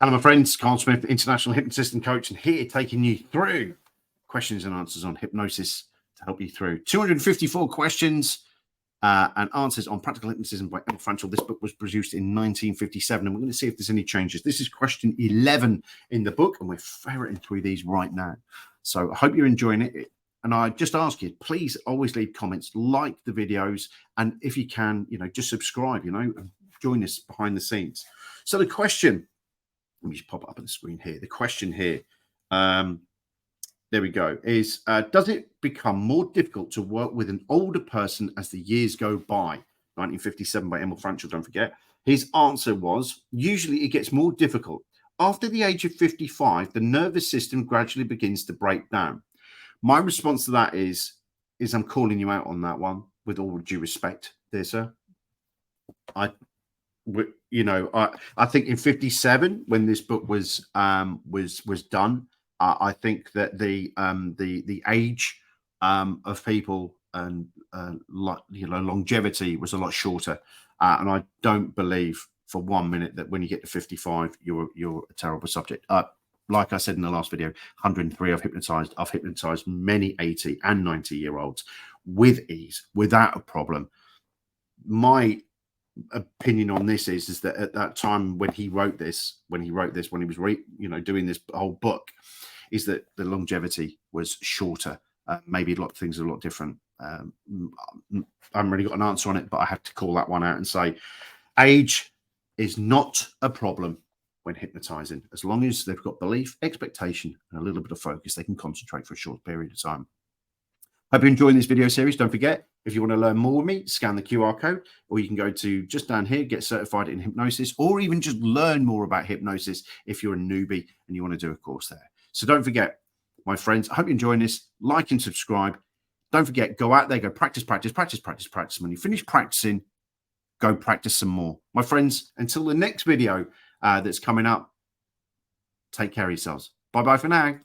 Hello, my friends. Karl Smith, international hypnotist and coach, and here taking you through questions and answers on hypnosis to help you through 254 questions and answers on practical hypnotism by Emil Franchel. This book was produced in 1957, and we're going to see if there's any changes. This is question 11 in the book, and we're ferreting through these right now. So I hope you're enjoying it. And I just ask you, please always leave comments, like the videos, and if you can, just subscribe, and join us behind the scenes. So the question, let me just pop it up on the screen here. The question here, there we go, is does it become more difficult to work with an older person as the years go by? 1957 by Emil Franchel, don't forget. His answer was, usually it gets more difficult. After the age of 55, the nervous system gradually begins to break down. My response to that is I'm calling you out on that one with all due respect, dear sir. I think in 57, when this book was done, I think that the age of people and longevity was a lot shorter, and I don't believe for 1 minute that when you get to 55, you're a terrible subject. Like I said in the last video, 103 I've hypnotized many 80 and 90-year-olds with ease, without a problem. My opinion on this is that at that time when he wrote this, when he was doing this whole book, is that the longevity was shorter. Maybe a lot of things are a lot different. I haven't really got an answer on it, but I have to call that one out and say age is not a problem when hypnotizing. As long as they've got belief, expectation, and a little bit of focus, they can concentrate for a short period of time. Hope you're enjoying this video series. Don't forget, if you want to learn more with me, scan the QR code, or you can go to just down here, get certified in hypnosis, or even just learn more about hypnosis if you're a newbie and you want to do a course there. So don't forget, my friends, I hope you're enjoying this. Like and subscribe. Don't forget, go out there, go practice, practice, practice, practice, practice. When you finish practicing, go practice some more. My friends, until the next video that's coming up, take care of yourselves. Bye-bye for now.